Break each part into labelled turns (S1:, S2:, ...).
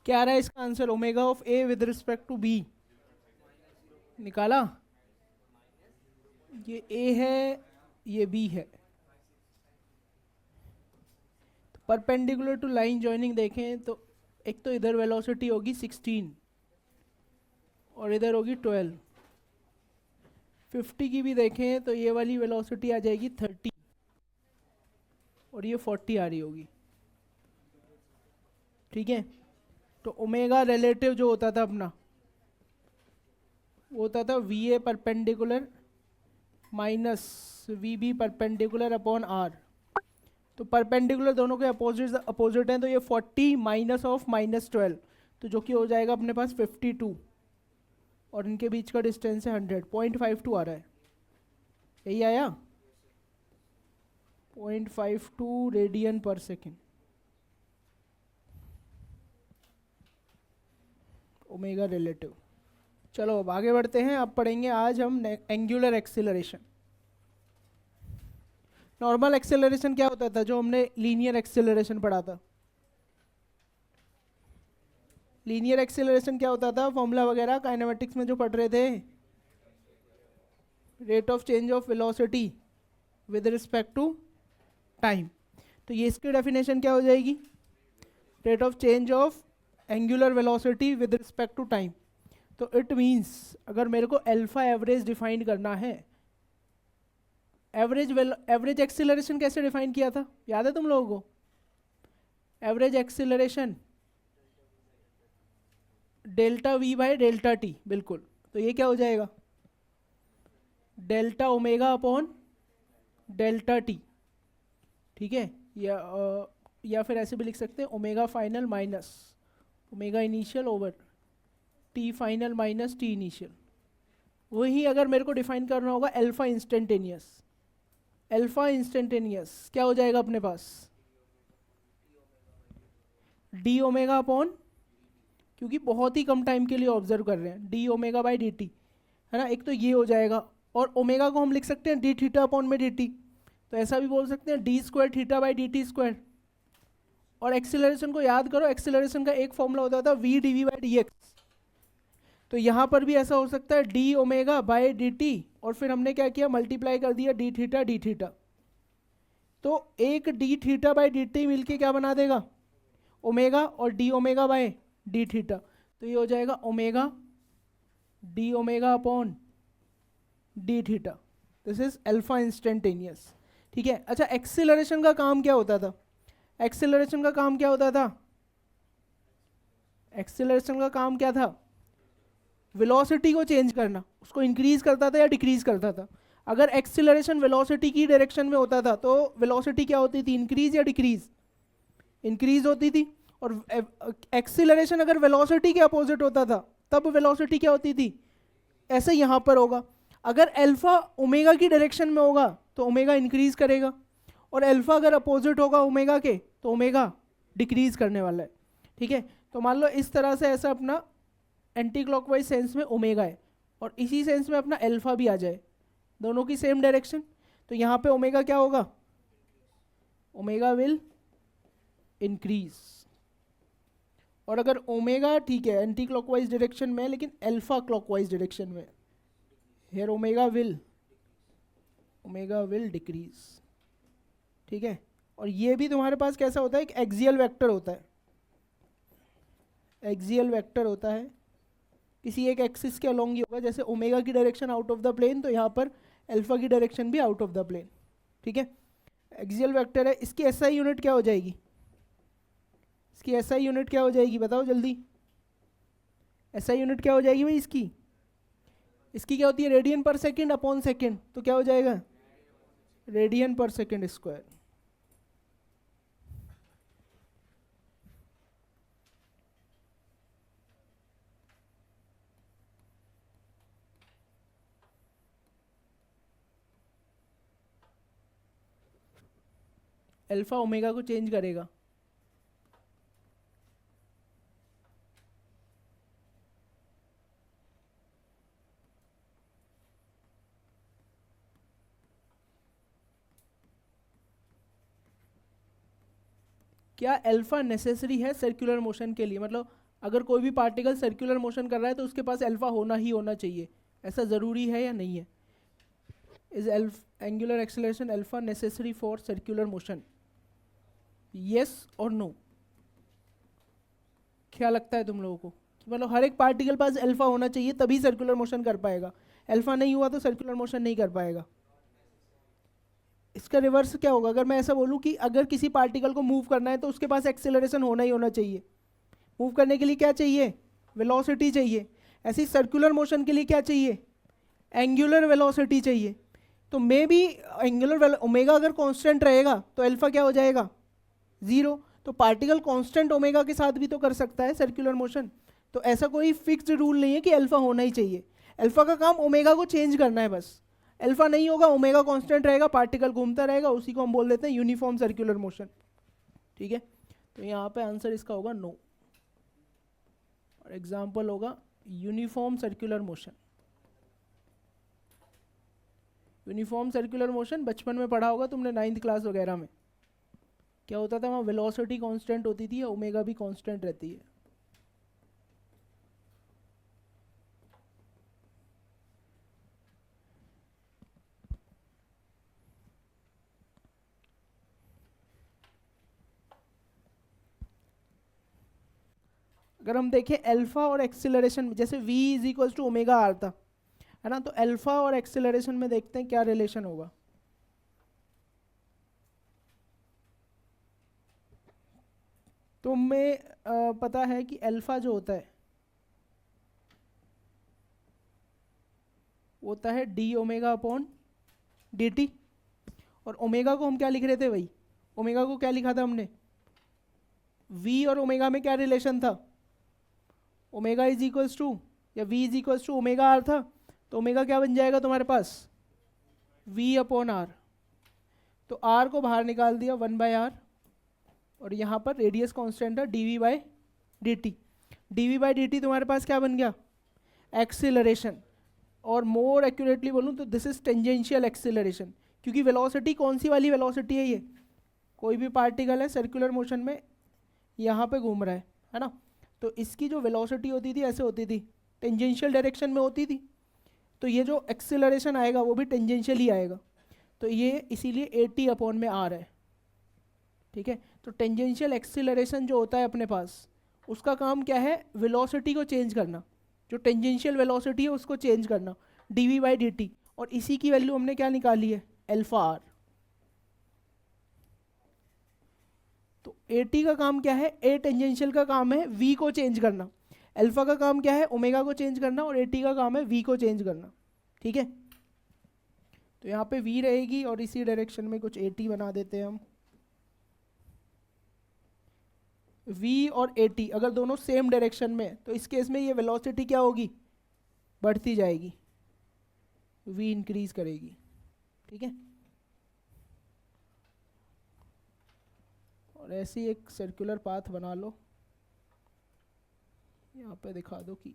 S1: क्या आ रहा है इसका answer? Omega of A with respect to B निकाला। ये ए है, ये बी है। तो परपेंडिकुलर टू लाइन जॉइनिंग देखें तो एक तो इधर वेलोसिटी होगी 16 और इधर होगी 12। 50 की भी देखें तो ये वाली वेलोसिटी आ जाएगी 30 और ये 40 आ रही होगी। ठीक है, तो ओमेगा रिलेटिव जो होता था अपना, वो होता था V A perpendicular minus V B perpendicular upon are. तो परपेंडिकुलर दोनों के अपोजिट अपोजिट हैं, तो ये 40 माइनस ऑफ -12, तो जो कि हो जाएगा अपने पास 52 और इनके बीच का डिस्टेंस है 100। 0.52 आ रहा है, यही आया 0.52 radian per second omega relative. चलो अब आगे बढ़ते हैं। अब पढ़ेंगे आज हम एंगुलर एक्सेलरेशन। नॉर्मल एक्सेलरेशन क्या होता था, जो हमने लीनियर एक्सेलरेशन पढ़ा था। लीनियर एक्सेलरेशन क्या होता था, फॉर्मूला वगैरह काइनेमेटिक्स में जो पढ़ रहे थे, rate of change of velocity with respect to time. तो ये इसकी डेफिनेशन क्या हो जाएगी, rate of change of angular velocity with respect to time. तो इट मीन्स अगर मेरे को अल्फा एवरेज डिफाइन करना है, एवरेज एक्सेलरेशन कैसे डिफाइन किया था, याद है तुम लोगों को? Average acceleration delta we by delta T, बिल्कुल। तो ये क्या हो जाएगा, delta omega upon delta T. ठीक है, या फिर ऐसे भी लिख सकते हैं omega final minus omega initial over T final minus T initial. वही अगर मेरे को डिफाइन करना होगा अल्फा इंस्टेंटेनियस, अल्फा इंस्टेंटेनियस क्या हो जाएगा अपने पास, डी ओमेगा अपॉन, क्योंकि बहुत ही कम टाइम के लिए ऑब्जर्व कर रहे हैं, D omega by D T, है ना। एक तो ये हो जाएगा, और ओमेगा को हम लिख सकते हैं डी थीटा अपॉन में डी टी, तो ऐसा भी बोल सकते हैं d square theta by D t square. और एक्सेलरेशन को याद करो, एक्सेलरेशन का एक फॉर्मूला होता था v d v by d x. तो यहाँ पर भी ऐसा हो सकता है d omega by D T, और फिर हमने क्या किया, मल्टीप्लाई कर दिया डी थीटा डी थीटा। तो एक D theta by D T मिल क्या बना देगा, ओमेगा, और D omega by D theta. तो ये हो जाएगा omega D omega upon D theta. This is alpha instantaneous. ठीक है, अच्छा एक्सेलरेशन का काम क्या होता था, एक्सेलरेशन का काम क्या होता था, एक्सेलरेशन का काम क्या था, वेलोसिटी को चेंज करना, उसको इंक्रीज करता था या डिक्रीज करता था। अगर एक्सेलरेशन वेलोसिटी की डायरेक्शन में होता था तो वेलोसिटी क्या होती थी, इंक्रीज या डिक्रीज, इंक्रीज होती थी। और एक्सीलरेशन अगर वेलोसिटी के अपोजिट होता था तब वेलोसिटी क्या होती थी, ऐसे यहाँ पर होगा। अगर अल्फा ओमेगा की डायरेक्शन में होगा तो ओमेगा इंक्रीज करेगा, और अल्फा अगर अपोजिट होगा ओमेगा के तो ओमेगा डिक्रीज करने वाला है। ठीक है, तो मान लो इस तरह से ऐसा अपना एंटी क्लॉकवाइज सेंस में ओमेगा है, और इसी सेंस में अपना अल्फा भी आ जाए, दोनों की सेम डायरेक्शन, तो यहाँ पे ओमेगा क्या होगा, ओमेगा विल इंक्रीज। और अगर ओमेगा ठीक है एंटी क्लॉकवाइज डायरेक्शन में, लेकिन अल्फा क्लॉकवाइज डायरेक्शन में, हेयर ओमेगा विल डिक्रीज। ठीक है, और ये भी तुम्हारे पास कैसा होता है, एक एक्सियल वेक्टर होता है, एक्सियल वेक्टर होता है, किसी एक एक्सिस के अलोंग ही होगा। जैसे ओमेगा की direction out of the plane, तो यहाँ पर अल्फा की डायरेक्शन भी आउट ऑफ द प्लेन। ठीक है, एक्सियल वेक्टर है, इसकी एसआई यूनिट क्या हो जाएगी, इसकी एसआई यूनिट क्या हो जाएगी, बताओ जल्दी, एसआई यूनिट क्या हो जाएगी भाई इसकी, इसकी क्या होती है, radian per second upon second, तो क्या हो जाएगा, radian per second square. Alpha omega को चेंज करेगा। क्या अल्फा नेसेसरी है सर्कुलर मोशन के लिए? मतलब अगर कोई भी पार्टिकल सर्कुलर मोशन कर रहा है तो उसके पास अल्फा होना ही होना चाहिए, ऐसा ज़रूरी है या नहीं है? Is angular acceleration alpha necessary for circular motion? Yes और नो? क्या लगता है तुम लोगों को कि मतलब हर एक पार्टिकल पास अल्फा होना चाहिए तभी सर्कुलर मोशन कर पाएगा, अल्फा नहीं हुआ तो सर्कुलर मोशन नहीं कर पाएगा? इसका रिवर्स क्या होगा? अगर मैं ऐसा बोलूं कि अगर किसी पार्टिकल को मूव करना है तो उसके पास एक्सेलरेशन होना ही होना चाहिए। मूव करने के लिए क्या चाहिए? वेलोसिटी चाहिए। ऐसे ही सर्कुलर मोशन के लिए क्या चाहिए? एंगुलर वेलोसिटी चाहिए। तो मे बी एंगुलर ओमेगा अगर कांस्टेंट रहेगा तो अल्फा क्या हो जाएगा? जीरो। तो पार्टिकल कांस्टेंट ओमेगा के साथ भी तो कर सकता है सर्कुलर मोशन। तो ऐसा कोई फिक्स्ड रूल नहीं है कि अल्फा होना ही चाहिए। अल्फा का काम ओमेगा को चेंज करना है बस। अल्फा नहीं होगा, ओमेगा कांस्टेंट रहेगा, पार्टिकल घूमता रहेगा, उसी को हम बोल देते हैं यूनिफॉर्म सर्कुलर मोशन। ठीक है, तो यहाँ पे आंसर इसका होगा नो। और एग्जाम्पल होगा uniform circular motion. Uniform circular motion बचपन में पढ़ा होगा तुमने 9th क्लास वगैरह में। क्या होता था वहाँ? वेलोसिटी कांस्टेंट होती थी, ओमेगा भी कांस्टेंट रहती है। अगर हम देखें अल्फा और एक्सेलरेशन, जैसे v is equal to omega r था, है ना, तो अल्फा और एक्सेलरेशन में देखते हैं क्या रिलेशन होगा। तो हमें पता है कि अल्फा जो होता है वो होता है d omega upon D T. और ओमेगा को हम क्या लिख रहे थे भाई? ओमेगा को क्या लिखा था हमने? v और ओमेगा में क्या रिलेशन था? ओमेगा इज इक्वल्स टू या v is equals to omega r था। तो ओमेगा क्या बन जाएगा तुम्हारे पास? v upon are. तो r को बाहर निकाल दिया 1/r, और यहाँ पर रेडियस कांस्टेंट है dv/dt। dv/dt तुम्हारे पास क्या बन गया? एक्सीलरेशन। और मोर एक्यूरेटली बोलूँ तो दिस इज टेंजेंशियल एक्सीलरेशन, क्योंकि वेलोसिटी कौन सी वाली वेलोसिटी है ये? कोई भी पार्टिकल है सर्कुलर मोशन में यहाँ पे घूम रहा है ना, तो इसकी जो वेलोसिटी होती थी ऐसे होती थी, टेंजेंशियल डायरेक्शन में होती थी। तो ये जो एक्सीलरेशन आएगा वो भी टेंजेंशियल ही आएगा। तो ये इसीलिए 80 अपॉन में आ रहा है। ठीक है, तो टेंजेंशियल एक्सीलरेशन जो होता है अपने पास, उसका काम क्या है? वेलोसिटी को चेंज करना। जो टेंजेंशियल वेलोसिटी है उसको चेंज करना, dv/dt। और इसी की वैल्यू हमने क्या निकाली है? Alpha are. तो AT का काम क्या है? ए टेंजेंशियल का काम है V को चेंज करना। अल्फा का काम क्या है? ओमेगा को चेंज करना। और AT का काम है V को चेंज करना। ठीक है, तो यहाँ पे V रहेगी और इसी डायरेक्शन में कुछ AT बना देते हैं हम। V और AT अगर दोनों सेम डायरेक्शन में, तो इस केस में ये वेलोसिटी क्या होगी? बढ़ती जाएगी, V इंक्रीज करेगी। ठीक है, और ऐसी एक सर्कुलर पाथ बना लो, यहाँ पे दिखा दो कि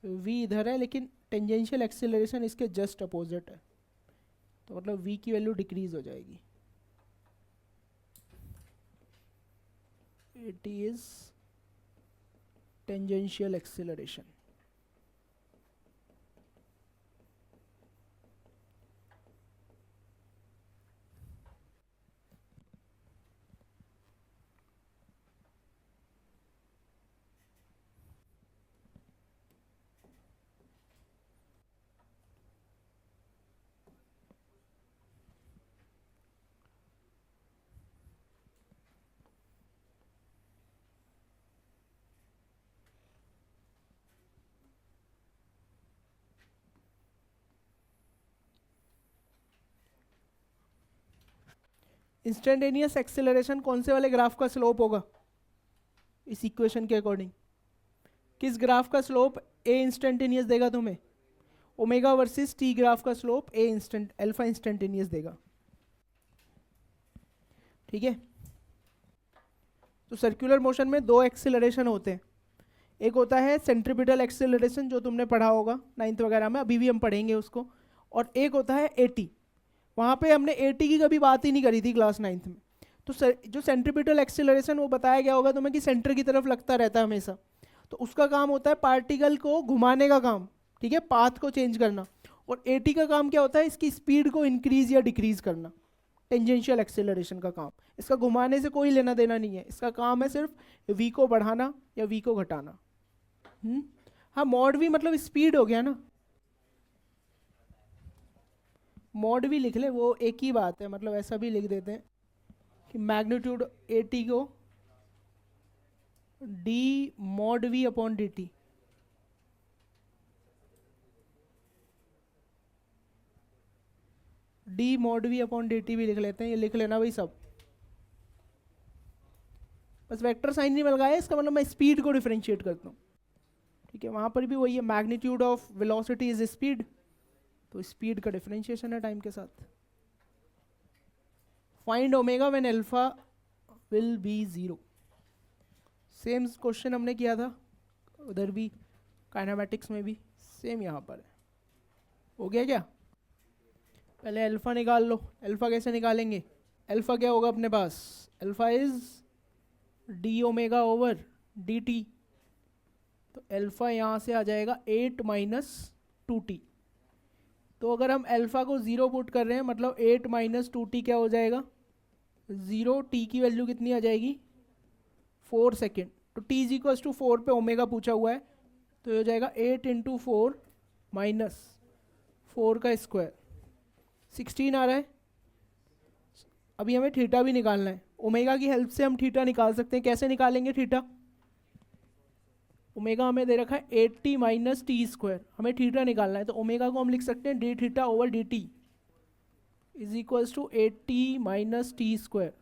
S1: V इधर है लेकिन टेंजेंशियल एक्सीलरेशन इसके जस्ट अपोजिट है, तो मतलब V की वैल्यू डिक्रीज हो जाएगी। It is tangential acceleration। Instantaneous acceleration कौन से वाले ग्राफ का स्लोप होगा इस इक्वेशन के अकॉर्डिंग? किस ग्राफ का स्लोप ए इंस्टेंटेनियस देगा तुम्हें? ओमेगा वर्सेस टी ग्राफ का स्लोप ए इंस्टेंट अल्फा इंस्टेंटेनियस देगा। ठीक है, तो सर्कुलर मोशन में दो एक्सेलरेशन होते हैं। एक होता है सेंट्रीपिटल एक्सेलरेशन जो तुमने पढ़ा होगा 9th वगैरह में, अभी भी हम पढ़ेंगे उसको। और एक होता है AT। वहाँ पे हमने AT की कभी बात ही नहीं करी थी क्लास 9th में। तो जो सेंट्रीपिटल एक्सेलरेशन वो बताया गया होगा तुम्हें कि सेंटर की तरफ लगता रहता है हमेशा, तो उसका काम होता है पार्टिकल को घुमाने का काम, ठीक है, पाथ को चेंज करना। और एटी का काम क्या होता है, इसकी स्पीड को इंक्रीज या डिक्रीज करना, टेंजेंशियल एक्सेलरेशन का काम। इसका घुमाने से कोई लेना देना नहीं है, इसका काम है सिर्फ वी को बढ़ाना या वी को घटाना। हाँ, मॉड वी मतलब स्पीड हो गया ना, मॉड वी लिख ले, वो एक ही बात है, मतलब ऐसा भी लिख देते हैं कि मैग्नीट्यूड ए टी को D mod we upon D T. D mod we upon D T भी लिख लेते हैं, ये लिख लेना भाई सब। बस वेक्टर साइन नहीं लगाया, इसका मतलब मैं स्पीड को डिफरेंशिएट करता हूँ, ठीक है। वहाँ पर भी वही है, magnitude of velocity is speed, तो स्पीड का डिफरेंशिएशन है टाइम के साथ। Find omega when alpha will be 0। Same question हमने किया था उधर भी, काइनेमैटिक्स में भी सेम यहाँ पर है। हो गया क्या? पहले अल्फा निकाल लो। अल्फा कैसे निकालेंगे? अल्फा क्या होगा अपने पास? Alpha is D omega over D T, तो अल्फा यहाँ से आ जाएगा 8 माइनस 2t। तो अगर हम अल्फा को 0 पुट कर रहे हैं, मतलब 8 माइनस 2t क्या हो जाएगा? 0। t की वैल्यू कितनी आ जाएगी? 4 सेकेंड। तो t इज इक्वल्स टू 4 पे ओमेगा पूछा हुआ है, तो ये हो जाएगा 8 इंटू 4 माइनस 4 का स्क्वायर, 16 आ रहा है। अभी हमें थीटा भी निकालना है, ओमेगा की हेल्प से हम थीटा निकाल सकते हैं। कैसे निकालेंगे थीटा? ओमेगा हमें दे रखा है 80 माइनस टी स्क्वायर, हमें थीटा निकालना है, तो ओमेगा को हम लिख सकते हैं D theta over D T is equals to 80 minus T square.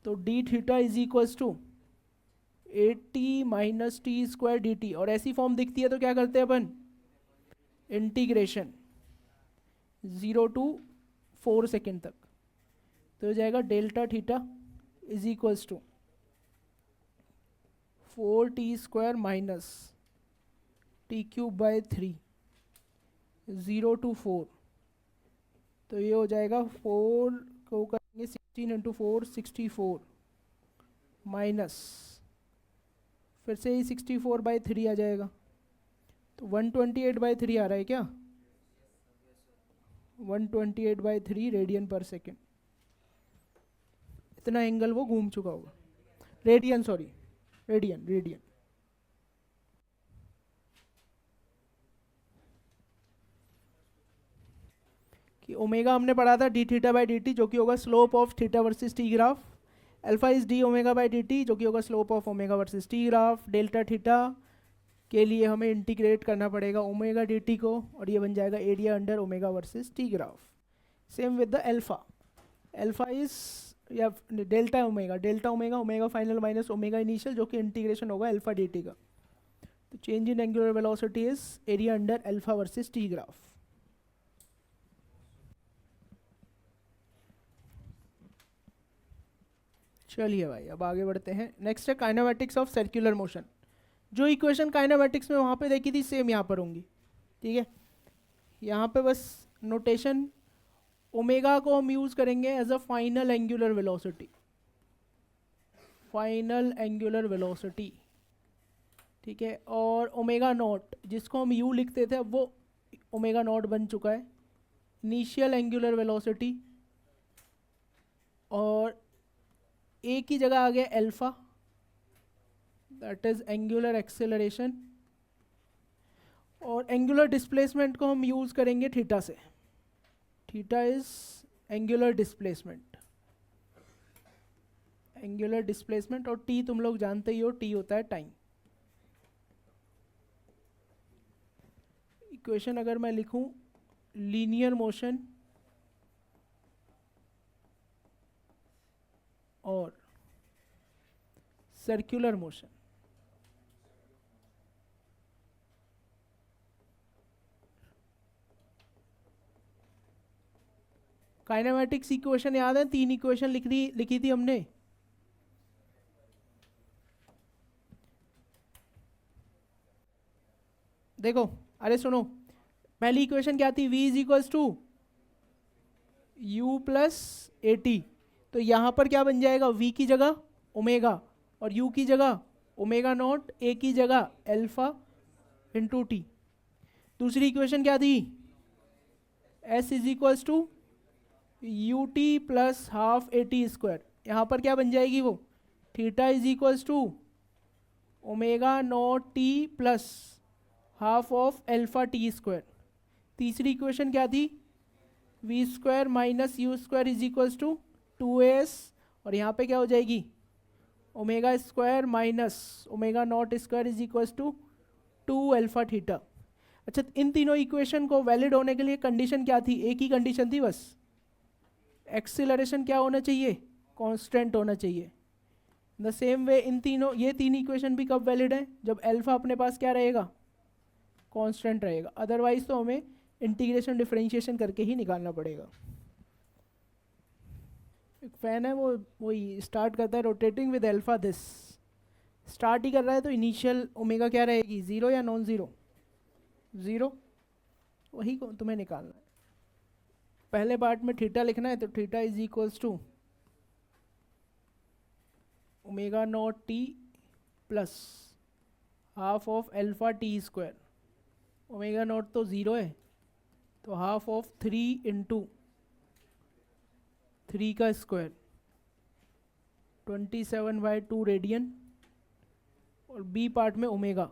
S1: तो D theta is equals to 80 minus T square D T. और ऐसी फॉर्म दिखती है तो क्या करते हैं अपन? इंटीग्रेशन 0 टू 4 सेकेंड तक, तो हो जाएगा delta theta is equals to 4t square minus t cube by 3, 0 to 4, तो ये हो जाएगा 4 को करेंगे 16 इंटू 4 64 माइनस फिर से ही 64 बाई 3 आ जाएगा, तो 128 बाई 3 आ रहा है क्या? 128 बाई 3 रेडियन पर सेकेंड। इतना एंगल वो घूम चुका होगा, रेडियन, सॉरी रेडियन, रेडियन। कि ओमेगा हमने पढ़ा था D theta by D T, जो कि होगा slope of theta versus T graph. Alpha is D omega by D T, जो कि होगा slope of omega versus T graph. Delta theta के लिए हमें इंटीग्रेट करना पड़ेगा ओमेगा डी टी को, और ये बन जाएगा area under omega versus T graph. Same with the alpha. Alpha is या delta omega, delta omega, omega final minus omega initial, जो कि इंटीग्रेशन होगा अल्फा डी टी का। तो change in angular velocity is area under alpha versus T graph. चलिए भाई, अब आगे बढ़ते हैं। नेक्स्ट है काइनेमैटिक्स ऑफ सर्कुलर मोशन। जो इक्वेशन काइनेमैटिक्स में वहाँ पे देखी थी सेम यहाँ पर होंगी, ठीक है। यहाँ पे बस नोटेशन, ओमेगा को हम यूज़ करेंगे as a final angular velocity, final angular velocity, ठीक है। और ओमेगा नॉट, जिसको हम यू लिखते थे, अब वो ओमेगा नॉट बन चुका है, इनिशियल एंगुलर वेलोसिटी। और ए की जगह आ गया alpha, that is angular acceleration. और एंगुलर डिस्प्लेसमेंट को हम यूज़ करेंगे थीटा से, theta is angular displacement, angular displacement. और टी तुम लोग जानते ही हो, टी होता है टाइम। इक्वेशन अगर मैं लिखूं, लीनियर मोशन और सर्कुलर मोशन, काइनेमैटिक्स इक्वेशन याद है? 3 इक्वेशन लिखी थी हमने। देखो, अरे सुनो, पहली इक्वेशन क्या थी? v is equals to u plus A t, तो यहाँ पर क्या बन जाएगा, v की जगह ओमेगा और u की जगह ओमेगा नॉट, a की जगह अल्फा इंटू टी। दूसरी इक्वेशन क्या थी, s is equals to u t plus half a t square. यहाँ पर क्या बन जाएगी वो, theta is equals to omega naught T plus half of alpha T square. तीसरी इक्वेशन क्या थी, v square minus u square is equals to 2as, और यहाँ पे क्या हो जाएगी, omega square minus omega naught square is equals to 2 alpha theta. अच्छा, इन तीनों इक्वेशन को वैलिड होने के लिए कंडीशन क्या थी, एक ही कंडीशन थी बस, एक्सीलरेशन क्या होना चाहिए, कांस्टेंट होना चाहिए। द सेम वे इन तीनों, ये तीन इक्वेशन भी कब वैलिड है, जब अल्फा अपने पास क्या रहेगा, कांस्टेंट रहेगा। अदरवाइज तो हमें इंटीग्रेशन डिफरेंशिएशन करके ही निकालना पड़ेगा। एक फैन है वो वही स्टार्ट करता है rotating with alpha this, start ही कर रहा है तो इनिशियल ओमेगा क्या रहेगी, ज़ीरो या नॉन ज़ीरो, ज़ीरो, वही को तुम्हें निकालना है। पहले पार्ट में थीटा लिखना है, तो theta is equals to omega naught T plus half of alpha T square. Omega naught तो ज़ीरो है, तो हाफ ऑफ 3 इंटू 3 का स्क्वायर 27/2 रेडियन, और बी पार्ट में omega,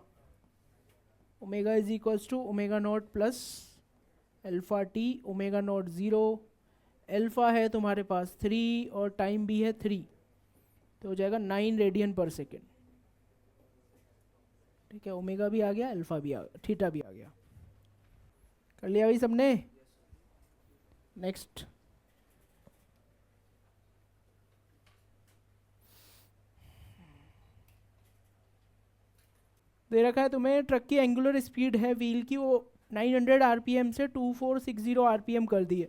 S1: omega is equals to omega naught plus alpha t, omega naught zero, alpha है तुम्हारे पास 3 और time भी है 3, तो हो जाएगा 9 रेडियन पर सेकेंड। ठीक है, ओमेगा भी आ गया, अल्फा भी आ गया, थीटा भी आ गया। कर लिया भाई सबने, नेक्स्ट। दे रखा है तुम्हें ट्रक की एंगुलर स्पीड है व्हील की, वो 900 आरपीएम से 2460 आरपीएम कर दी है।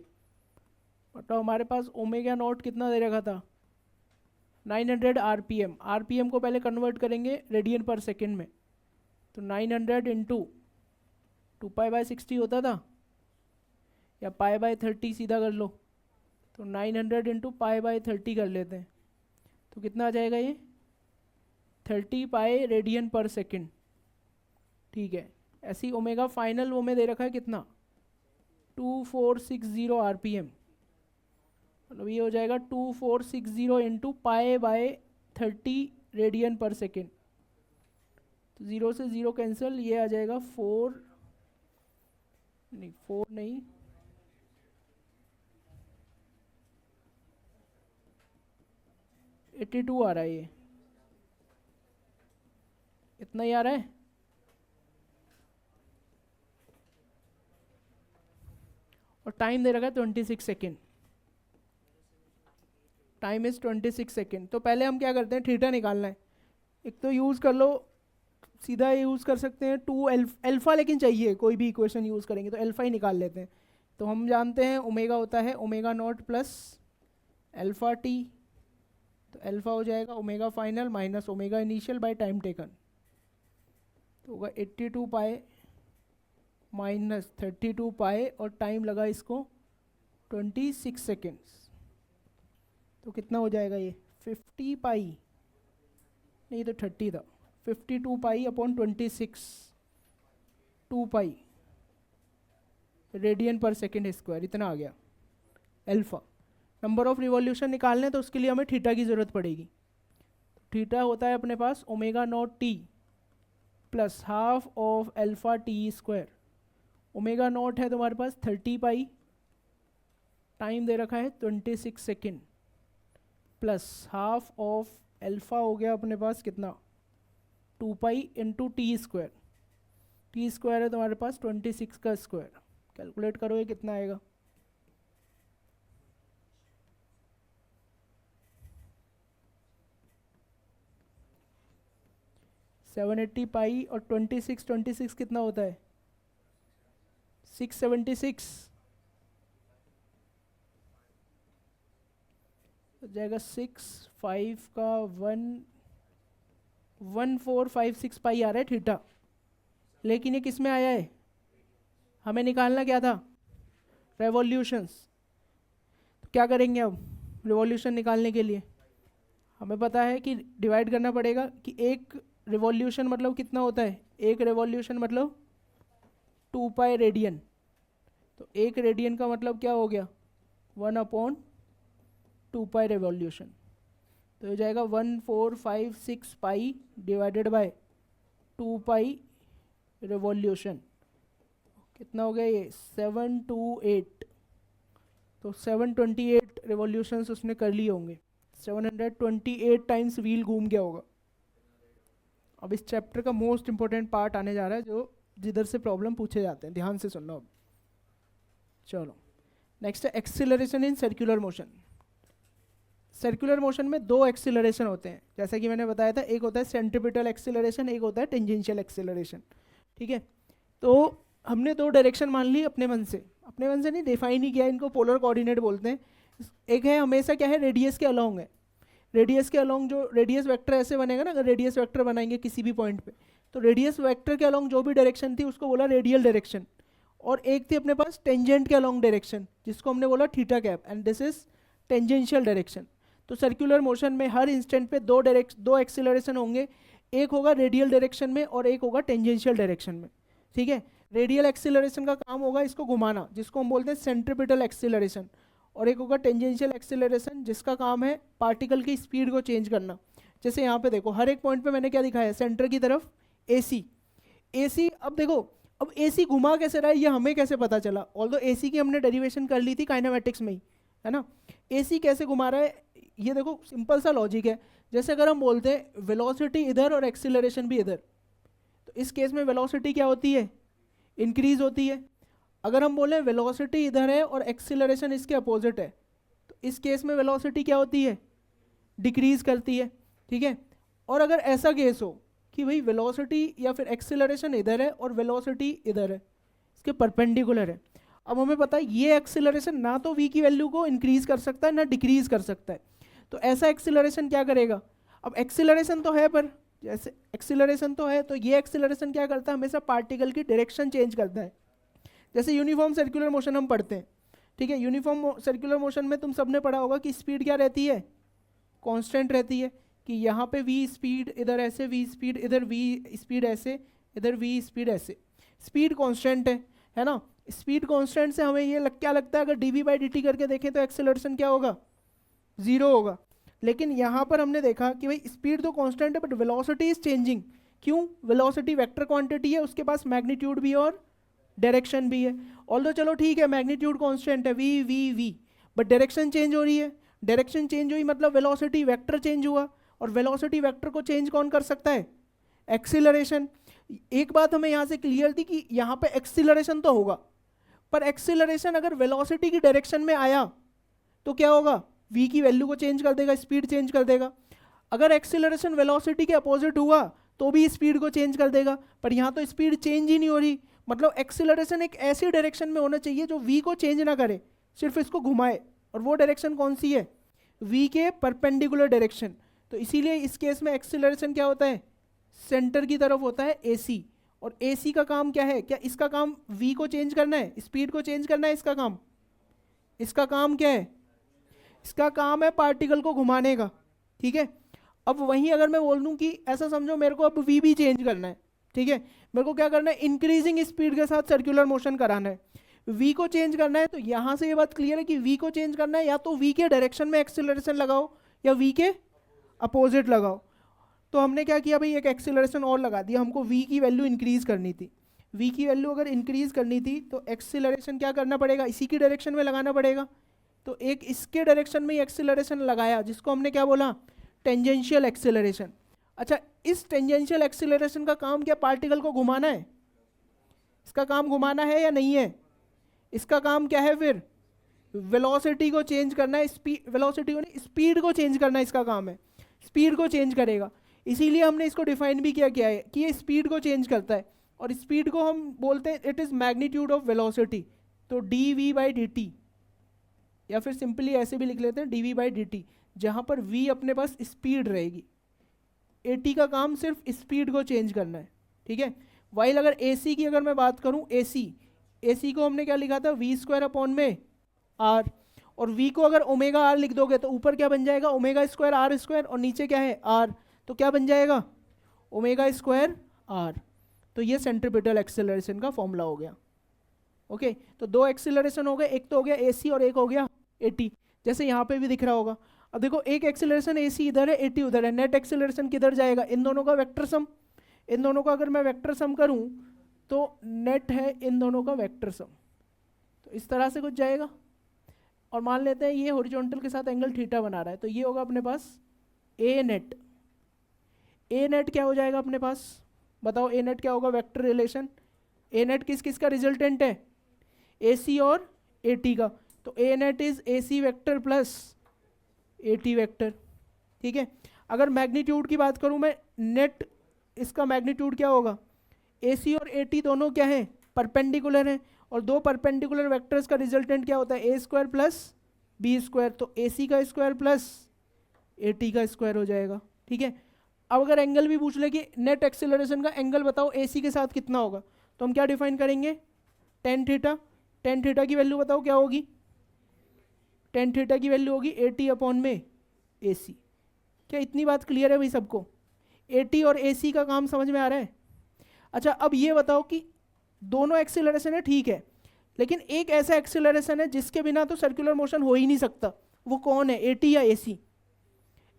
S1: तो हमारे पास ओमेगा नॉट कितना दे रखा था, 900 आरपीएम। आरपीएम को पहले कन्वर्ट करेंगे रेडियन पर सेकेंड में, तो 900 इंटू 2π/60 होता था, या π/30 सीधा कर लो, तो 900 इंटू π/30 कर लेते हैं, तो कितना आ जाएगा ये 30 पाई रेडियन पर सेकेंड। ठीक है, ऐसी ओमेगा फाइनल वो में दे रखा है कितना, 2460 आरपीएम, मतलब ये हो जाएगा 2460 इंटू π/30 रेडियन पर सेकेंड। तो 0 से 0 कैंसिल, ये आ जाएगा 4 नहीं 82 आ रहा है, ये इतना ही आ रहा है। और टाइम दे रखा है 26 सेकेंड, टाइम इज 26 सेकेंड। तो पहले हम क्या करते हैं, थीटा निकालना है। एक तो यूज़ कर लो, सीधा यूज़ कर सकते हैं 2 अल्फा, लेकिन चाहिए कोई भी इक्वेशन यूज़ करेंगे तो अल्फा ही निकाल लेते हैं। तो हम जानते हैं ओमेगा होता है omega naught plus alpha T, तो अल्फा हो जाएगा omega final minus omega initial by time taken, तो होगा 82 पाई माइनस 32 पाई, और टाइम लगा इसको 26 सेकेंड्स। तो कितना हो जाएगा ये 50 पाई, नहीं तो 30 था, 52 pi upon 26, 2 pi radian per second square, इतना आ गया अल्फा। नंबर ऑफ रिवॉल्यूशन निकालने तो उसके लिए हमें थीटा की ज़रूरत पड़ेगी। थीटा होता है अपने पास omega naught T plus half of alpha T square. Omega naught है तुम्हारे पास 30 पाई, टाइम दे रखा है 26 second, plus half of alpha हो गया अपने पास कितना 2 pi into T square. T square है तुम्हारे पास 26 का स्क्वायर, कैलकुलेट करो ये कितना आएगा, सेवन 780 पाई और 26 कितना होता है 676, हो जाएगा 6 5 का 1456 पाई आ रहा है थीटा। लेकिन ये किस में आया है, हमें निकालना क्या था, रेवोल्यूशंस। तो क्या करेंगे अब, रिवॉल्यूशन निकालने के लिए? हमें पता है कि डिवाइड करना पड़ेगा कि एक रिवॉल्यूशन मतलब कितना होता है, एक रिवॉल्यूशन मतलब 2 पाई रेडियन। तो एक रेडियन का मतलब क्या हो गया, 1/2 पाई रिवॉल्यूशन। तो हो जाएगा 1456 पाई डिवाइडेड बाय 2 पाई रिवॉल्यूशन। कितना हो गया ये, 728। तो 728 रिवॉल्यूशंस उसने कर लिए होंगे, 728 टाइम्स व्हील घूम गया होगा। अब इस चैप्टर का मोस्ट इंपॉर्टेंट पार्ट आने जा रहा है, जो जिधर से प्रॉब्लम पूछे जाते हैं, ध्यान से सुनना अब। चलो नेक्स्ट है acceleration in circular motion. Circular motion में दो एक्सीलरेशन होते हैं, जैसा कि मैंने बताया था, एक होता है सेंट्रीपिटल एक्सीलरेशन, एक होता है टेंजेंशियल एक्सीलरेशन। ठीक है, तो हमने दो डायरेक्शन मान ली अपने मन से नहीं, डिफाइन ही किया, इनको पोलर कोऑर्डिनेट बोलते हैं। एक है हमेशा क्या है, रेडियस के अलोंग है। रेडियस के अलोंग जो रेडियस वेक्टर ऐसे बनेगा ना, अगर रेडियस वेक्टर बनाएंगे किसी भी पॉइंट पे, तो रेडियस वेक्टर के अलोंग जो भी डायरेक्शन थी उसको बोला रेडियल डायरेक्शन। और एक थी अपने पास टेंजेंट के अलोंग डायरेक्शन, जिसको हमने बोला theta cap, and this is tangential direction. तो सर्कुलर मोशन में हर इंस्टेंट पे दो एक्सीलरेशन होंगे, एक होगा रेडियल डायरेक्शन में और एक होगा टेंजेंशियल डायरेक्शन में। ठीक है, रेडियल एक्सीलरेशन का काम होगा इसको घुमाना, जिसको हम बोलते हैं सेंट्रीपिटल एक्सीलरेशन, और एक होगा टेंजेंशियल एक्सीलरेशन, जिसका काम है पार्टिकल की स्पीड को चेंज करना। जैसे यहाँ पे देखो, हर एक पॉइंट पे मैंने क्या दिखाया है, सेंटर की तरफ AC। अब देखो, अब AC घुमा कैसे रहा है ये हमें कैसे पता चला, ऑल्दो AC की हमने डेरिवेशन कर ली थी काइनेमेटिक्स में ही, है ना। AC कैसे घुमा रहा है, ये देखो सिंपल सा लॉजिक है। जैसे अगर हम बोलते हैं वेलोसिटी इधर और एक्सीलरेशन भी इधर, तो इस केस में वेलोसिटी क्या होती है, इंक्रीज होती है। अगर हम बोलें वेलोसिटी इधर है और एक्सीलरेशन इसके अपोजिट है, तो इस केस में वेलोसिटी क्या होती है, डिक्रीज करती है। ठीक है, और अगर ऐसा केस हो कि भाई वेलोसिटी या फिर एक्सीलरेशन इधर है और वेलोसिटी इधर है, इसके परपेंडिकुलर है, अब हमें पता है ये एक्सीलरेशन ना तो v की वैल्यू को इंक्रीज कर सकता है ना डिक्रीज कर सकता है। तो ऐसा एक्सीलरेशन क्या करेगा, अब एक्सीलरेशन तो है, पर जैसे एक्सीलरेशन तो है, तो ये एक्सीलरेशन क्या करता है, हमेशा पार्टिकल की डायरेक्शन चेंज करता है। जैसे यूनिफॉर्म सर्कुलर मोशन हम पढ़ते हैं, ठीक है, यूनिफॉर्म सर्कुलर मोशन में तुम सबने पढ़ा होगा कि स्पीड क्या रहती है, कांस्टेंट रहती है, कि यहाँ पे v स्पीड इधर ऐसे, v स्पीड इधर, v स्पीड ऐसे इधर, v स्पीड ऐसे, स्पीड कांस्टेंट है ना। स्पीड कांस्टेंट से हमें ये क्या लगता है, अगर dv/dt करके देखें तो एक्सेलरेशन क्या होगा, 0 होगा। लेकिन यहाँ पर हमने देखा कि भाई स्पीड तो कांस्टेंट है बट वेलोसिटी इज चेंजिंग। क्यों, वेलोसिटी वेक्टर क्वांटिटी है, उसके पास मैग्नीट्यूड भी और डायरेक्शन भी है। ऑल्दो चलो ठीक है, मैग्नीट्यूड कांस्टेंट है v, बट डायरेक्शन चेंज हो रही है। डायरेक्शन चेंज हुई मतलब वेलोसिटी वेक्टर चेंज हुआ, और वेलोसिटी वेक्टर को चेंज कौन कर सकता है, एक्सीलरेशन। एक बात हमें यहाँ से क्लियर थी कि यहाँ पे एक्सीलरेशन तो होगा, पर एक्सीलरेशन अगर वेलोसिटी की डायरेक्शन में आया तो क्या होगा, v की वैल्यू को चेंज कर देगा, स्पीड चेंज कर देगा। अगर एक्सीलरेशन वेलोसिटी के अपोजिट हुआ तो भी स्पीड को चेंज कर देगा, पर यहाँ तो स्पीड चेंज ही नहीं हो रही। मतलब एक्सीलरेशन एक ऐसी डायरेक्शन में होना चाहिए जो v को चेंज ना करे, सिर्फ इसको घुमाए, और वो डायरेक्शन कौन सी है, v के परपेंडिकुलर डायरेक्शन। तो इसीलिए इस केस में एक्सीलरेशन क्या होता है, सेंटर की तरफ होता है AC, और AC का काम क्या है, क्या इसका काम v को चेंज करना है, स्पीड को चेंज करना है, इसका काम क्या है, इसका काम है पार्टिकल को घुमाने का। ठीक है, अब वहीं अगर मैं बोल दूं कि ऐसा समझो मेरे को अब v भी चेंज करना है, ठीक है, मेरे को क्या करना है, इंक्रीजिंग स्पीड के साथ सर्कुलर मोशन कराना है, v को चेंज करना है। तो यहाँ से ये बात क्लियर है कि v को चेंज करना है, या तो v के डायरेक्शन में एक्सीलरेशन लगाओ या v के अपोजिट लगाओ। तो हमने क्या किया भाई, एक एक्सीलरेशन और लगा दिया, हमको v की वैल्यू इंक्रीज करनी थी। v की वैल्यू अगर इंक्रीज करनी थी तो एक्सीलरेशन क्या करना पड़ेगा, इसी की डायरेक्शन में लगाना पड़ेगा। तो एक इसके डायरेक्शन में ही एक्सीलरेशन लगाया, जिसको हमने क्या बोला, टेंजेंशियल एक्सीलरेशन। अच्छा, इस टेंजेंशियल एक्सीलरेशन का काम क्या, पार्टिकल को घुमाना है, इसका काम घुमाना है या नहीं है, इसका काम क्या है फिर, वेलोसिटी को चेंज करना है, वेलोसिटी को नहीं, स्पीड को चेंज करना इसका काम है, स्पीड को चेंज करेगा। इसीलिए हमने इसको डिफाइन भी किया क्या है, कि ये स्पीड को चेंज करता है, और स्पीड को हम बोलते हैं it is magnitude of velocity. तो dv/dt, या फिर सिंपली ऐसे भी लिख लेते हैं dv/dt, जहाँ पर v अपने पास स्पीड रहेगी, at का काम सिर्फ स्पीड को चेंज करना है। ठीक है, वाइल अगर AC की अगर मैं बात करूँ, AC को हमने क्या लिखा था, v² अपॉन में r, और v को अगर ओमेगा आर लिख दोगे तो ऊपर क्या बन जाएगा, ओमेगा स्क्वायर आर स्क्वायर, और नीचे क्या है आर, तो क्या बन जाएगा ओमेगा स्क्वायर आर। तो ये सेंट्रीपिटल एक्सेलरेशन का फॉर्मूला हो गया। ओके तो दो एक्सेलरेशन हो गए, एक तो हो गया एसी और एक हो गया एटी, जैसे यहाँ पे भी दिख रहा होगा। अब देखो एक एक्सेलरेशन एसी इधर है, एटी उधर है, नेट एक्सेलरेशन किधर जाएगा, इन दोनों का वेक्टर सम, इन दोनों का अगर मैं वेक्टर सम करूं तो नेट है इन दोनों का वेक्टर सम, तो इस तरह से कुछ जाएगा। और मान लेते हैं ये हॉरिजॉन्टल के साथ एंगल थीटा बना रहा है, तो ये होगा अपने पास ए नेट। ए नेट क्या हो जाएगा अपने पास, बताओ ए नेट क्या होगा, वेक्टर रिलेशन। ए नेट किस किस का रिजल्टेंट है, ए सी और ए टी का, तो A net is A C vector plus A T vector. ठीक है, अगर मैग्नीट्यूड की बात करूं मैं, नेट इसका मैग्नीट्यूड क्या होगा, ए सी और ए टी दोनों क्या है परपेंडिकुलर हैं, और दो परपेंडिकुलर वेक्टर्स का रिजल्टेंट क्या होता है ए स्क्वायर प्लस बी स्क्वायर, तो ए सी का स्क्वायर प्लस ए टी का स्क्वायर हो जाएगा। ठीक है, अब अगर एंगल भी पूछ ले कि नेट एक्सेलरेशन का एंगल बताओ ए सी के साथ कितना होगा, तो हम क्या डिफाइन करेंगे, टेन थीटा। टेन थीटा की वैल्यू बताओ क्या होगी, टेन थीटा की वैल्यू होगी ए टी अपॉन में ए सी। क्या इतनी बात क्लियर है भाई सबको, ए टी और ए सी का काम समझ में आ रहा है। अच्छा अब ये बताओ कि दोनों एक्सेलरेशन है ठीक है, लेकिन एक ऐसा एक्सेलरेशन है जिसके बिना तो सर्कुलर मोशन हो ही नहीं सकता, वो कौन है, ए टी या ए सी।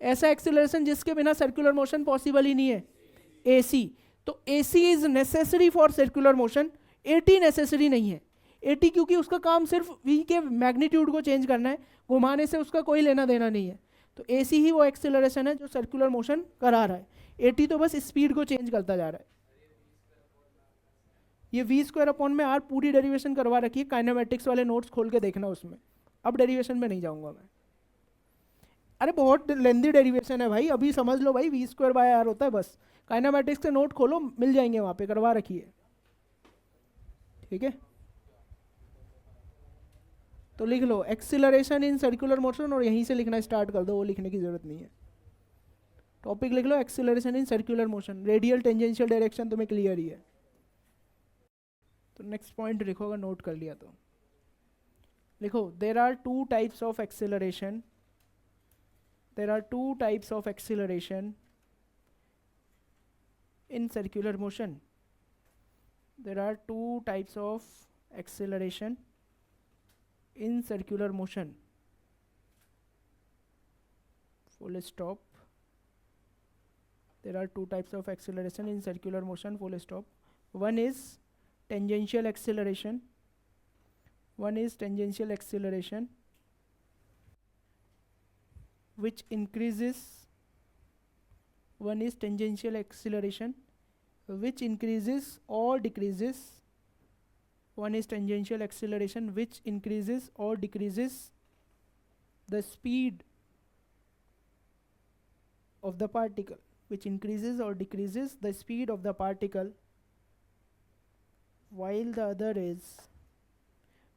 S1: ऐसा एक्सेलरेशन जिसके बिना सर्कुलर मोशन पॉसिबल ही नहीं है, ए सी। तो A C is necessary for circular motion, A T necessary नहीं है। ए टी क्योंकि उसका काम सिर्फ वी के मैग्नीट्यूड को चेंज करना है, घुमाने से उसका कोई लेना देना नहीं है। तो ए सी ही वो एक्सेलरेशन है जो सर्कुलर मोशन करा रहा है, ए टी तो बस स्पीड को चेंज करता जा रहा है। ये वी स्क्वायर अपॉन में आर पूरी डेरिवेशन करवा रखी है, काइनेमेटिक्स वाले नोट्स खोल के देखना उसमें, अब डेरिवेशन में नहीं जाऊंगा मैं। अरे बहुत लेंदी डेरिवेशन है भाई, अभी समझ लो भाई वी स्क्वायर बाय आर होता है बस, काइनेमेटिक्स के नोट खोलो मिल जाएंगे वहाँ पे, करवा रखी है। ठीक है तो लिख लो एक्सीलरेशन इन सर्कुलर मोशन, और यहीं से लिखना स्टार्ट कर दो, वो लिखने की जरूरत नहीं है। टॉपिक लिख लो acceleration in circular motion, radial tangential direction तुम्हें क्लियर ही है। तो नेक्स्ट पॉइंट लिखो अगर नोट कर लिया तो, लिखो there are two types of acceleration, there are two types of acceleration in circular motion. There are two types of acceleration in circular motion. Full stop. There are two types of acceleration in circular motion, full stop. One is tangential acceleration. One is tangential acceleration which increases, one is tangential acceleration which increases or decreases, one is tangential acceleration which increases or decreases the speed of the particle, which increases or decreases the speed of the particle, while the other is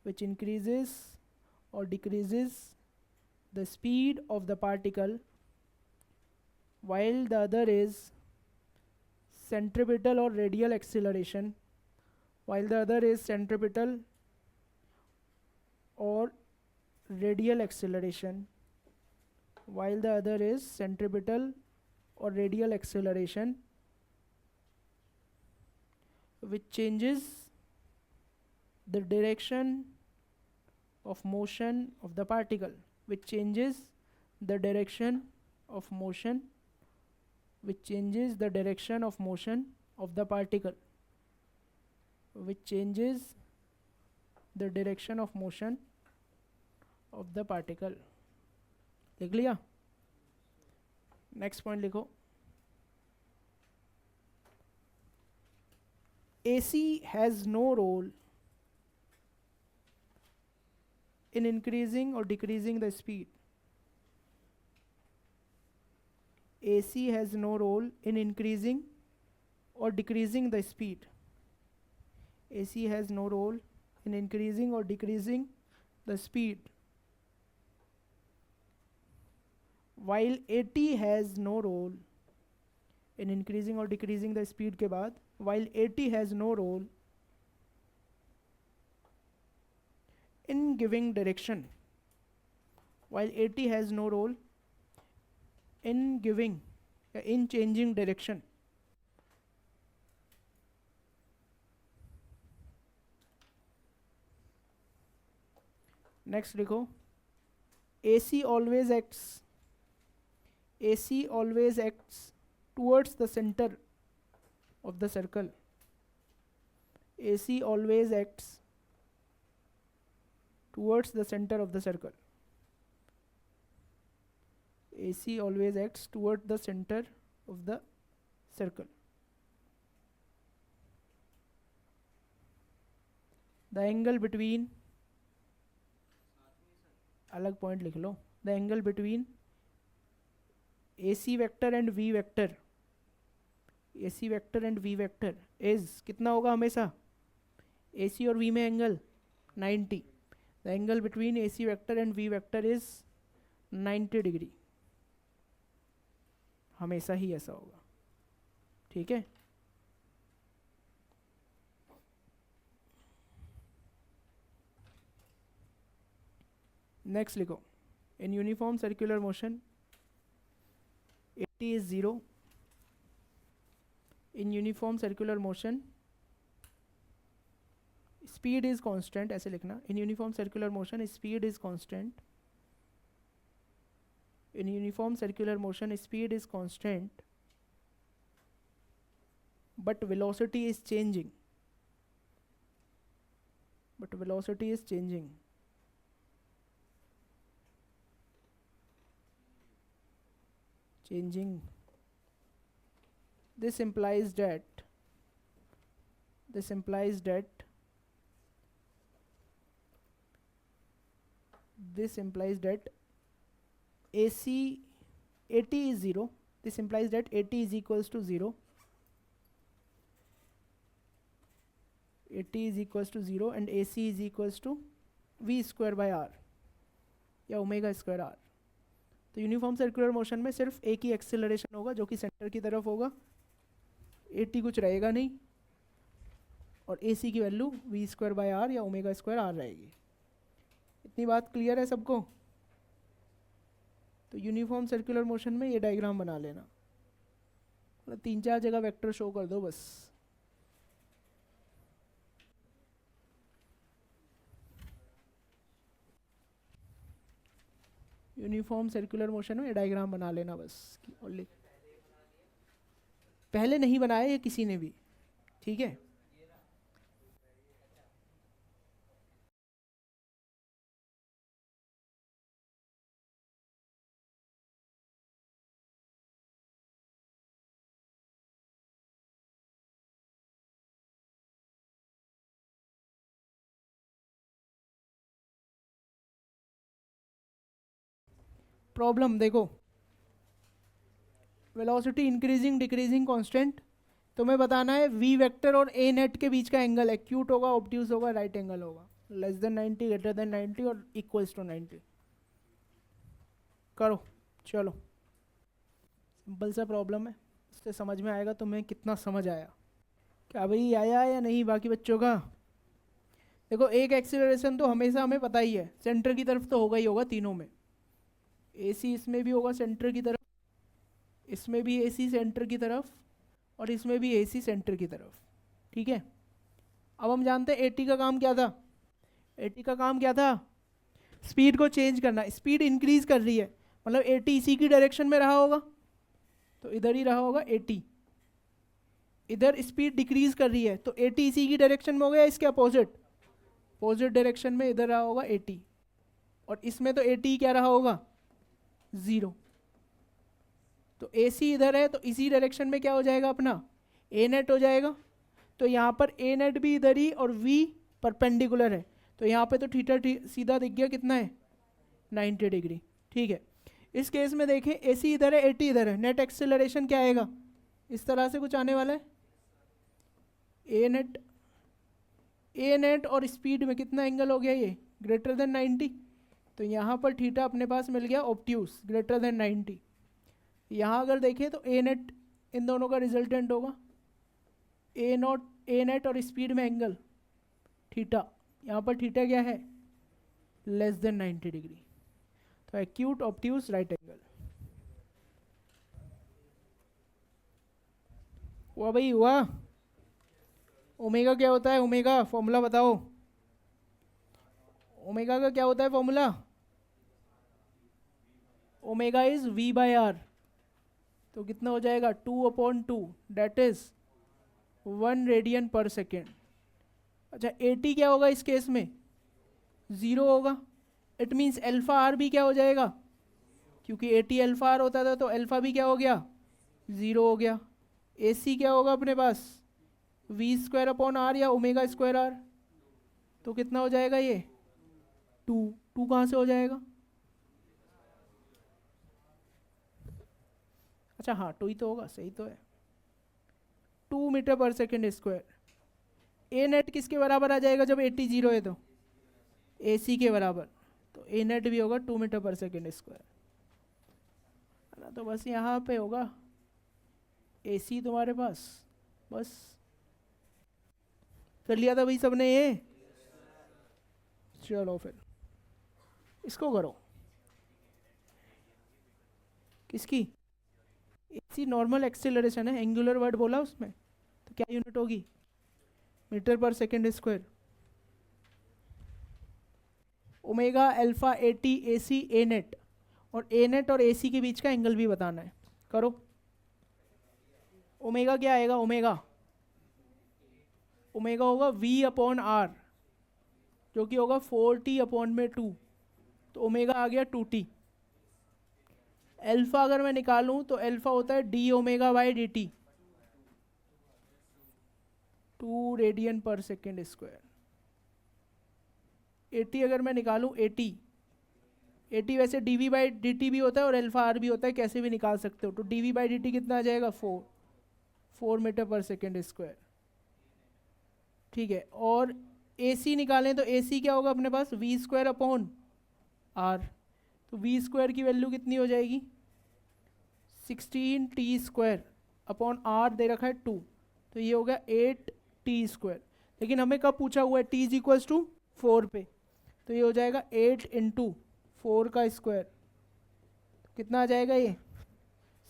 S1: which increases or decreases the speed of the particle, while the other is centripetal or radial acceleration, while the other is centripetal or radial acceleration, while the other is centripetal or radial acceleration, which changes the direction of motion of the particle, which changes the direction of motion, which changes the direction of motion of the particle, which changes the direction of motion of the particle. लिख लिया, next point लिखो, AC has no role in increasing or decreasing the speed. AC has no role in increasing or decreasing the speed. AC has no role in increasing or decreasing the speed. While AT has no role in increasing or decreasing the speed के बाद, while AT has no role in giving direction, while AT has no role in giving in changing direction. Next लिखो AC always acts towards the center of the circle. AC always acts towards the center of the circle. AC always acts toward the center of the circle. The angle between, अलग point लिख लो, the angle between AC vector and V vector, AC vector and V vector is कितना होगा हमेशा, AC और V में angle 90. The angle between AC vector and V vector is 90 degree, हमेशा ही ऐसा होगा. ठीक है. नेक्स्ट लिखो, in uniform circular motion AT is 0. In uniform circular motion speed is constant, ऐसे लिखना. In uniform circular motion speed is constant. In uniform circular motion speed is constant, but velocity is changing. But velocity is changing. This implies that AT is 0. This implies that AT is equals to 0. AT is equals to 0 and AC is equals to V square by R या omega square R. तो uniform circular motion में सिर्फ एक ही acceleration होगा जो कि centre की तरफ होगा. AT कुछ रहेगा नहीं और AC की value V square by R या ओमेगा स्क्वायर R रहेगी. इतनी बात क्लियर है सबको? तो यूनिफॉर्म सर्कुलर मोशन में ये डायग्राम बना लेना, मतलब 3-4 जगह वेक्टर शो कर दो बस. यूनिफॉर्म सर्कुलर मोशन में डायग्राम बना लेना बस. ओनली पहले नहीं बनाया ये किसी ने भी. ठीक है. प्रॉब्लम देखो, वेलोसिटी इंक्रीजिंग डिक्रीजिंग कांस्टेंट, तुम्हें बताना है वी वेक्टर और ए नेट के बीच का एंगल एक्यूट होगा, ऑब्ट्यूज होगा, राइट एंगल होगा, लेस देन 90, ग्रेटर देन 90 और इक्वल्स टू 90. करो, चलो. सिंपल सा प्रॉब्लम है, इससे समझ में आएगा तुम्हें कितना समझ आया. क्या भाई आया या नहीं बाकी बच्चों का? देखो एक एक्सीलरेशन तो हमेशा हमें पता ही है, सेंटर की तरफ तो होगा ही होगा तीनों में. AC इसमें भी होगा सेंटर की तरफ, इसमें भी AC सेंटर की तरफ और इसमें भी AC सेंटर की तरफ. ठीक है. अब हम जानते हैं AT का काम क्या था. AT का काम क्या था? स्पीड को चेंज करना. स्पीड इंक्रीज कर रही है, मतलब AT इसी की डायरेक्शन में रहा होगा तो इधर ही रहा होगा AT. इधर स्पीड डिक्रीज कर रही है तो AT इसी की डायरेक्शन में हो गया, इसके अपोजिट डायरेक्शन में इधर रहा होगा AT. और इसमें तो AT क्या रहा होगा? 0. तो AC इधर है तो इसी डायरेक्शन में क्या हो जाएगा अपना? A नेट हो जाएगा. तो यहाँ पर A नेट भी इधर ही और V परपेंडिकुलर है, तो यहाँ पे तो थीटा सीधा दिख गया कितना है? 90 डिग्री. ठीक है. इस केस में देखें AC इधर है, AT इधर है, नेट एक्सेलरेशन क्या आएगा? इस तरह से कुछ आने वाला है. A नेट और स्पीड में कितना एंगल हो गया? ये ग्रेटर देन 90. तो यहाँ पर थीटा अपने पास मिल गया ऑब्ट्यूस, ग्रेटर देन 90. यहाँ अगर देखें तो A नेट इन दोनों का रिजल्टेंट होगा. A नेट और स्पीड में एंगल थीटा, यहाँ पर थीटा क्या है? Less than 90 degree. तो एक्यूट ऑब्ट्यूज राइट एंगल हुआ भाई, हुआ। ओमेगा क्या होता है? ओमेगा फॉर्मूला बताओ। ओमेगा का क्या होता है formula? Omega is v by r. तो कितना हो जाएगा? 2/2, that is 1 radian per second. अच्छा, एटी क्या होगा इस केस में? 0 होगा। इट मीन्स एल्फा आर भी क्या हो जाएगा? क्योंकि एटी अल्फा आर होता था तो अल्फा भी क्या हो गया? 0 हो गया। ए सी क्या होगा अपने पास? V²/R या ओमेगा स्क्वायर आर। तो कितना हो जाएगा ये? 2। 2 कहाँ से हो जाएगा? अच्छा हाँ, 2 ही तो होगा, सही तो है। 2 मीटर पर सेकेंड स्क्वायर। ए नेट किसके बराबर आ जाएगा जब 80 0 है? तो ए सी के बराबर। तो ए नेट भी होगा 2 मीटर पर सेकेंड स्क्वायर, है ना। तो बस यहाँ पे होगा ए सी तुम्हारे पास। बस कर लिया था भाई सबने ये। चलो फिर इसको करो। किसकी? ए सी नॉर्मल एक्सेलरेशन है, एंगुलर वर्ड बोला उसमें, तो क्या यूनिट होगी? Metre per second square. Omega alpha a t a c a net, और ए नेट और ए सी के बीच का एंगल भी बताना है। करो। ओमेगा क्या आएगा? ओमेगा ओमेगा होगा V/R, जो कि होगा 4T/2। तो ओमेगा आ गया 2T। अल्फा अगर मैं निकालूं तो अल्फा होता है d⍵/dt, 2 radian per second square. Eighty अगर मैं निकालूं, एटी एटी वैसे dV/dt भी होता है और अल्फा आर भी होता है, कैसे भी निकाल सकते हो। तो dV/dt कितना आ जाएगा? 4 मीटर पर सेकेंड स्क्वायर। ठीक है। और ए सी निकालें तो ए सी क्या होगा अपने पास? V²/R। तो V² की वैल्यू कितनी हो जाएगी? 16T²/R दे रखा है 2, तो ये हो गया 8T²। लेकिन हमें कब पूछा हुआ है? T=4 पे, तो ये हो जाएगा 8 × 4 का स्क्वायर। तो कितना आ जाएगा ये?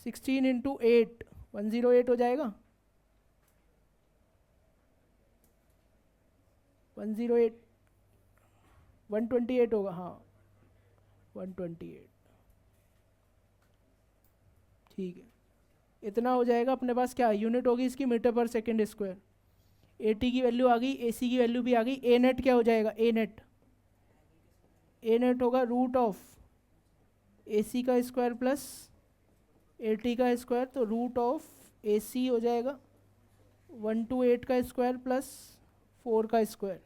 S1: 16 × 8, 108 हो जाएगा। 108, 128 होगा, हाँ 128। ठीक है, इतना हो जाएगा अपने पास। क्या यूनिट होगी इसकी? Metre per second square. A T की वैल्यू आ गई, ए सी की वैल्यू भी आ गई। ए नेट क्या हो जाएगा? ए नेट होगा √ए सी² प्लस ए टी का स्क्वायर। तो √ए सी हो जाएगा 128 प्लस 4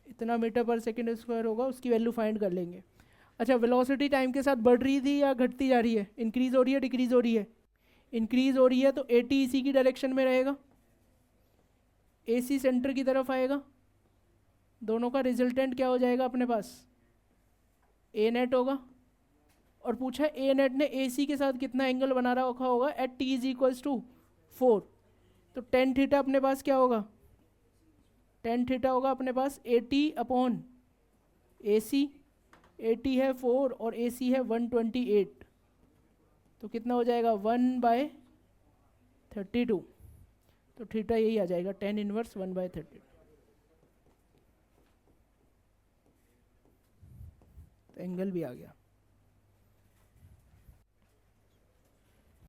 S1: इतना मीटर पर सेकेंड स्क्वायर होगा। उसकी वैल्यू फाइंड कर लेंगे। अच्छा, वेलोसिटी टाइम के साथ बढ़ रही थी या घटती जा रही है? इंक्रीज हो रही है, डिक्रीज हो रही है? इंक्रीज हो रही है, तो ए टी इसी की डायरेक्शन में रहेगा, ए सी सेंटर की तरफ आएगा। दोनों का रिजल्टेंट क्या हो जाएगा अपने पास? ए नेट होगा। और पूछा ए नेट ने ए सी के साथ कितना एंगल बना रखा होगा एट T=4। तो टेन थीटा अपने पास क्या होगा? टेन थीटा होगा अपने पास AT/AC। AT है 4 और AC है 128, तो कितना हो जाएगा? 1/32। तो थीटा यही आ जाएगा, tan इनवर्स 1/32। तो एंगल भी आ गया।